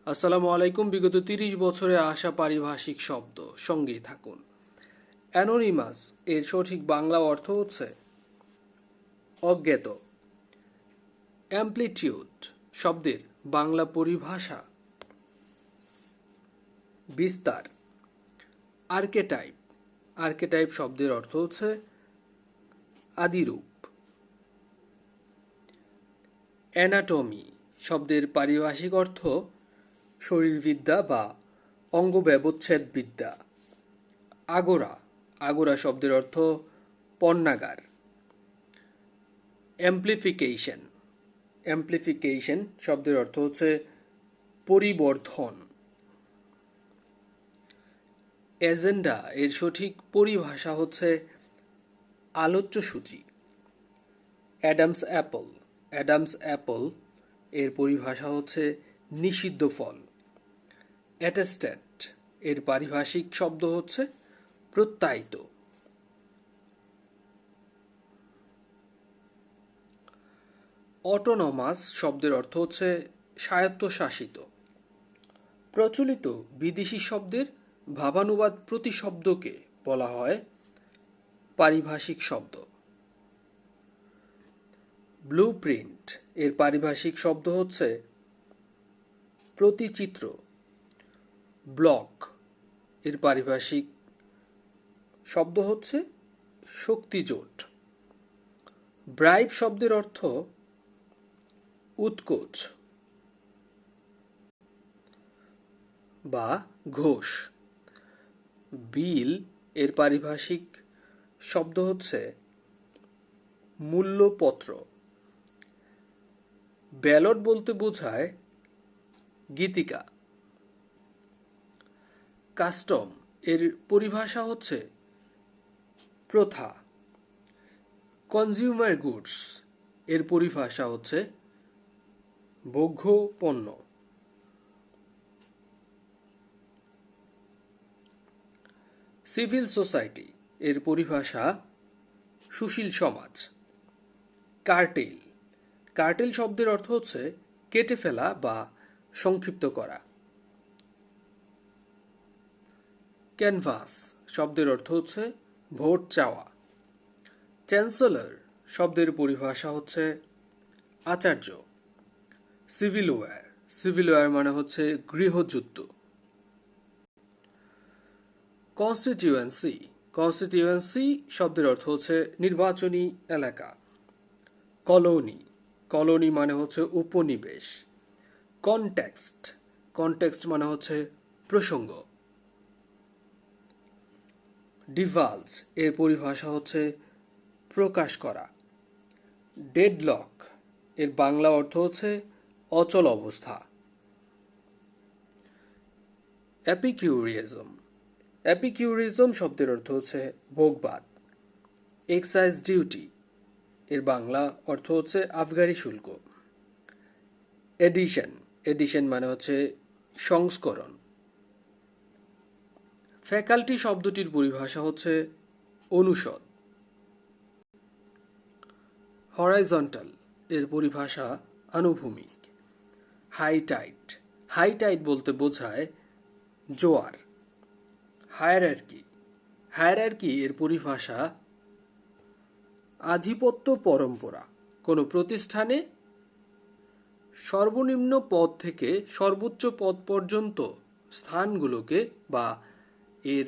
আসসালামু আলাইকুম। বিগত ৩০ বছরে আসা পারিভাষিক শব্দ সঙ্গেই থাকুন। অ্যানোনিমাস এর সঠিক বাংলা অর্থ হচ্ছে অজ্ঞাত। অ্যামপ্লিটিউড শব্দের বাংলা পরিভাষা বিস্তার। আর্কেটাইপ আর্কেটাইপ শব্দের অর্থ হচ্ছে আদিরূপ। অ্যানাটমি শব্দের পারিভাষিক অর্থ শরীরবিদ্যা বা অঙ্গব্যবচ্ছেদবিদ্যা। আগোরা আগোরা শব্দের অর্থ পণ্যাগার। অ্যামপ্লিফিকেশন অ্যামপ্লিফিকেশন শব্দের অর্থ হচ্ছে পরিবর্ধন। এজেন্ডা এর সঠিক পরিভাষা হচ্ছে আলোচ্যসূচি। অ্যাডামস অ্যাপল এর পরিভাষা হচ্ছে নিষিদ্ধ ফল। অ্যাটেস্টেড এর পারিভাষিক শব্দ হচ্ছে প্রত্যায়িত। অটোনমাস শব্দের অর্থ হচ্ছে স্বায়ত্তশাসিত। প্রচলিত বিদেশি শব্দের ভাবানুবাদ প্রতিশব্দকে বলা হয় পারিভাষিক শব্দ। ব্লুপ্রিন্ট এর পারিভাষিক শব্দ হচ্ছে প্রতিচিত্র। ব্লক এর পারিভাষিক শব্দ হচ্ছে শক্তিজোট। ব্রাইব শব্দের অর্থ উৎকোচ বা ঘোষ। বিল এর পারিভাষিক শব্দ হচ্ছে মূল্যপত্র। ব্যালট বলতে বোঝায় গীতিকা। কাস্টম এর পরিভাষা হচ্ছে প্রথা। কনজিউমার গুডস এর পরিভাষা হচ্ছে ভোগ্য পণ্য। সিভিল সোসাইটি এর পরিভাষা সুশীল সমাজ। কার্টেল কার্টেল শব্দের অর্থ হচ্ছে কেটে ফেলা বা সংক্ষিপ্ত করা। ক্যানভাস শব্দের অর্থ হচ্ছে ভোট চাওয়া। চ্যান্সেলর শব্দের পরিভাষা হচ্ছে আচার্য। সিভিল ওয়্যার মানে হচ্ছে গৃহযুদ্ধ। কনস্টিটিউয়েন্সি শব্দের অর্থ হচ্ছে নির্বাচনী এলাকা। কলোনি মানে হচ্ছে উপনিবেশ। কনটেক্সট মানে হচ্ছে প্রসঙ্গ। ডিভালজ এর পরিভাষা হচ্ছে প্রকাশ করা। ডেডলক এর বাংলা অর্থ হচ্ছে অচল অবস্থা। এপিকিউরিজম শব্দের অর্থ হচ্ছে ভোগবাদ। এক্সাইজ ডিউটি এর বাংলা অর্থ হচ্ছে আবগারি শুল্ক। এডিশন মানে হচ্ছে সংস্করণ। ফ্যাকাল্টি শব্দটির পরিভাষা হচ্ছে অনুষদ। হরাইজন্টাল এর পরিভাষা আনুভূমিক। হাই টাইড বলতে বোঝায় জোয়ার। হায়ারার্কি এর পরিভাষা আধিপত্য পরম্পরা। কোনো প্রতিষ্ঠানে সর্বনিম্ন পদ থেকে সর্বোচ্চ পদ পর্যন্ত স্থানগুলোকে বা এর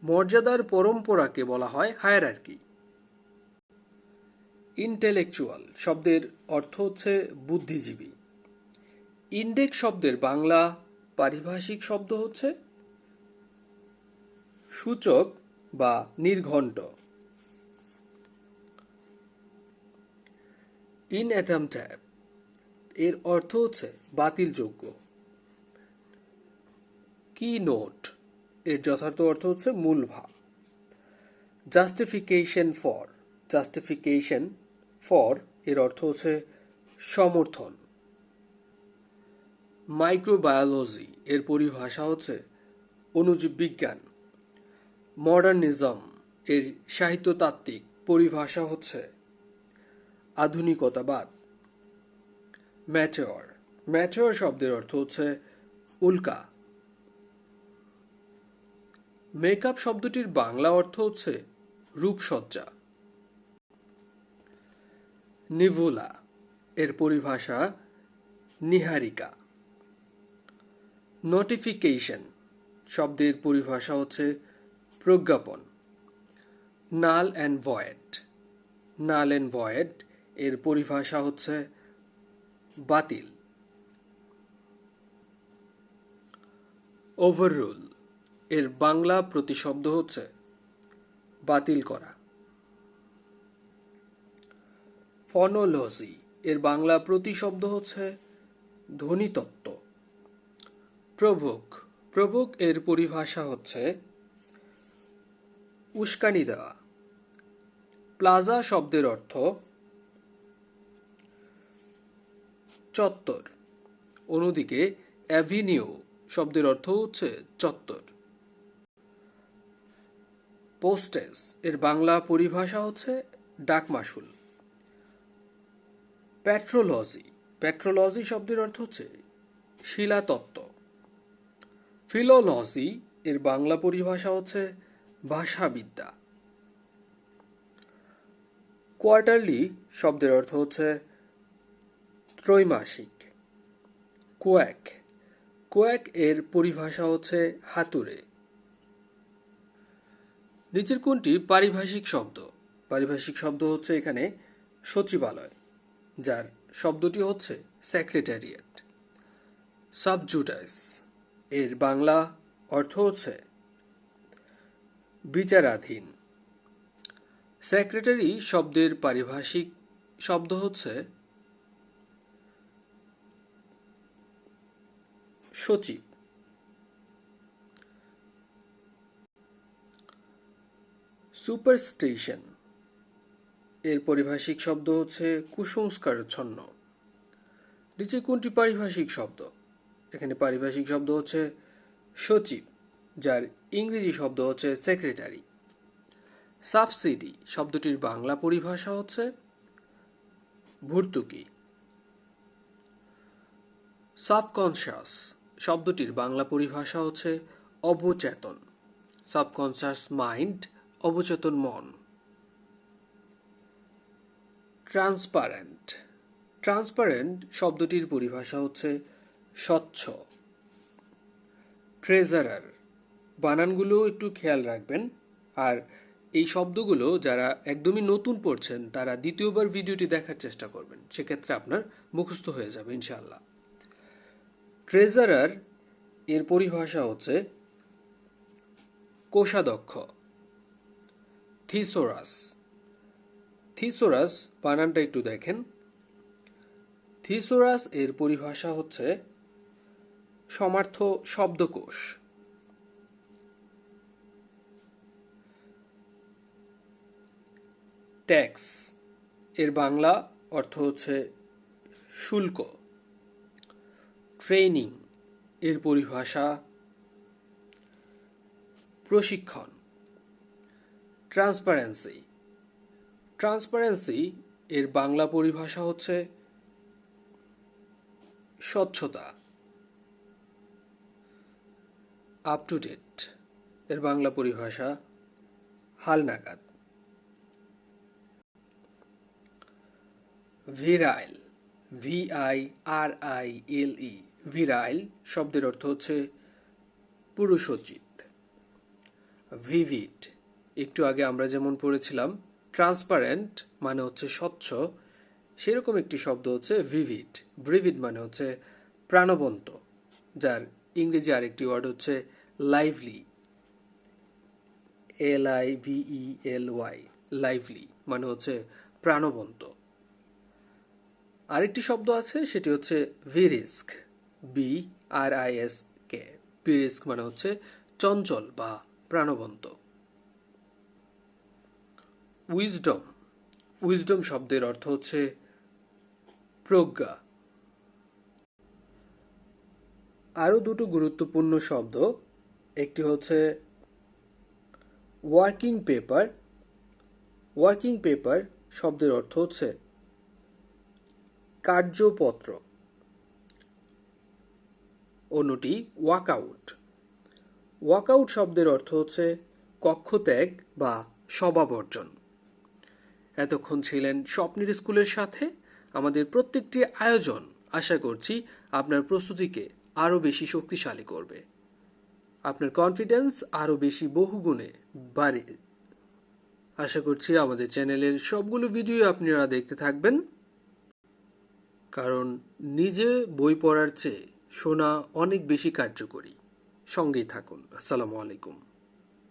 মর্যাদার পরম্পরাকে বলা হয় হায়ারার্কি। ইন্টেলেকচুয়াল শব্দের অর্থ হচ্ছে বুদ্ধিজীবী। ইন্ডেক্স শব্দের বাংলা পারিভাষিক শব্দ হচ্ছে সূচক বা নির্ঘণ্ট। ইনঅ্যাটেম্পটেড এর অর্থ হচ্ছে বাতিলযোগ্য। কি নোট এর যথার্থ অর্থ হচ্ছে মূল ভাব। জাস্টিফিকেশন ফর এর অর্থ হচ্ছে সমর্থন। মাইক্রোবায়োলজি এর পরিভাষা হচ্ছে অণুজীব বিজ্ঞান। মডার্নিজম এর সাহিত্যতাত্ত্বিক পরিভাষা হচ্ছে আধুনিকতাবাদ। ম্যাটেওর ম্যাচিওর শব্দের অর্থ হচ্ছে উল্কা। মেকআপ শব্দটির বাংলা অর্থ হচ্ছে রূপসজ্জা। নিভুলা এর পরিভাষা নীহারিকা। নোটিফিকেশন শব্দের পরিভাষা হচ্ছে প্রজ্ঞাপন। Null and void, null and void এর পরিভাষা হচ্ছে বাতিল। ওভাররুল এর বাংলা প্রতিশব্দ হচ্ছে বাতিল করা। ফনোলজি এর বাংলা প্রতিশব্দ হচ্ছে ধ্বনিতত্ত্ব। প্রভোক, প্রভোক এর পরিভাষা হচ্ছে উস্কানি দেওয়া। প্লাজা শব্দের অর্থ চত্বর। অন্যদিকে অ্যাভিনিউ শব্দের অর্থ হচ্ছে চত্বর। পোস্টেজ এর বাংলা পরিভাষা হচ্ছে ডাকমাশুল। পেট্রোলজি, পেট্রোলজি শব্দের অর্থ হচ্ছে শিলাতত্ত্ব। ফিলোলজি এর বাংলা পরিভাষা হচ্ছে ভাষাবিদ্যা। কোয়ার্টারলি শব্দের অর্থ হচ্ছে ত্রৈমাসিক। কোয়াক, কোয়াক এর পরিভাষা হচ্ছে হাতুড়ে। নিচের কোনটি পারিভাষিক শব্দ? পারিভাষিক শব্দ হচ্ছে এখানে সচিবালয়, যার শব্দটি হচ্ছে সেক্রেটারিয়েট। সাবজুডাইস এর বাংলা অর্থ হচ্ছে বিচারাধীন। সেক্রেটারি শব্দের পারিভাষিক শব্দ হচ্ছে সচিব। সুপারস্টিশন এর পারিভাষিক শব্দ হচ্ছে কুসংস্কারচ্ছন্ন। নিচে কোনটি পারিভাষিক শব্দ? এখানে পারিভাষিক শব্দ হচ্ছে সচিব, যার ইংরেজি শব্দ হচ্ছে সেক্রেটারি। সাবসিডি শব্দটির বাংলা পরিভাষা হচ্ছে ভর্তুকি। সাবকনশাস শব্দটির বাংলা পরিভাষা হচ্ছে অবচেতন। সাবকনশাস মাইন্ড, অবচেতন মন। ট্রান্সপারেন্ট, ট্রান্সপারেন্ট শব্দটির পরিভাষা হচ্ছে স্বচ্ছ। ট্রেজারার, বানানগুলো একটু খেয়াল রাখবেন। আর এই শব্দগুলো যারা একদমই নতুন পড়ছেন তারা দ্বিতীয়বার ভিডিওটি দেখার চেষ্টা করবেন, সেক্ষেত্রে আপনার মুখস্থ হয়ে যাবে ইনশাআল্লাহ। ট্রেজারার এর পরিভাষা হচ্ছে কোষাধ্যক্ষ। থিসোরাস, থিসোরাস বানানটা একটু দেখেন। থিসোরাস এর পরিভাষা হচ্ছে সমার্থ শব্দকোষ। ট্যাক্স এর বাংলা অর্থ হচ্ছে শুল্ক। ট্রেনিং এর পরিভাষা প্রশিক্ষণ। ট্রান্সপারেন্সি, ট্রান্সপারেন্সি এর বাংলা পরিভাষা হচ্ছে স্বচ্ছতা। আপ টু ডেট এর বাংলা পরিভাষা হালনাগাদ। ভিরাইল, VIRILE, ভিরাইল শব্দের অর্থ হচ্ছে পুরুষোচিত। ভিভিড, একটু আগে আমরা যেমন পড়েছিলাম ট্রান্সপারেন্ট মানে হচ্ছে স্বচ্ছ, সেরকম একটি শব্দ হচ্ছে ভিভিড। ভিভিড মানে হচ্ছে প্রাণবন্ত, যার ইংরেজি আরেকটি ওয়ার্ড হচ্ছে লাইভলি। LIVELY, লাইভলি মানে হচ্ছে প্রাণবন্ত। আরেকটি শব্দ আছে, সেটি হচ্ছে ভিরিস্ক, BRISK। ভিরিস্ক মানে হচ্ছে চঞ্চল বা প্রাণবন্ত। উইজডম, উইজডম শব্দের অর্থ হচ্ছে প্রজ্ঞা। আরও দুটো গুরুত্বপূর্ণ শব্দ, একটি হচ্ছে ওয়ার্কিং পেপার। ওয়ার্কিং পেপার শব্দের অর্থ হচ্ছে কার্যপত্র। অন্যটি ওয়াকআউট। ওয়াকআউট শব্দের অর্থ হচ্ছে কক্ষত্যাগ বা সমাবর্জন। এতক্ষণ ছিলেন স্বপ্নের স্কুলের সাথে। আমাদের প্রত্যেকটি আয়োজন আশা করছি আপনার প্রস্তুতিকে আরও বেশি শক্তিশালী করবে, আপনার কনফিডেন্স আরও বেশি বহুগুণে বাড়ে। আশা করছি আমাদের চ্যানেলের সবগুলো ভিডিও আপনারা দেখতে থাকবেন, কারণ নিজে বই পড়ার চেয়ে শোনা অনেক বেশি কার্যকরী। সঙ্গেই থাকুন। আসসালামু আলাইকুম।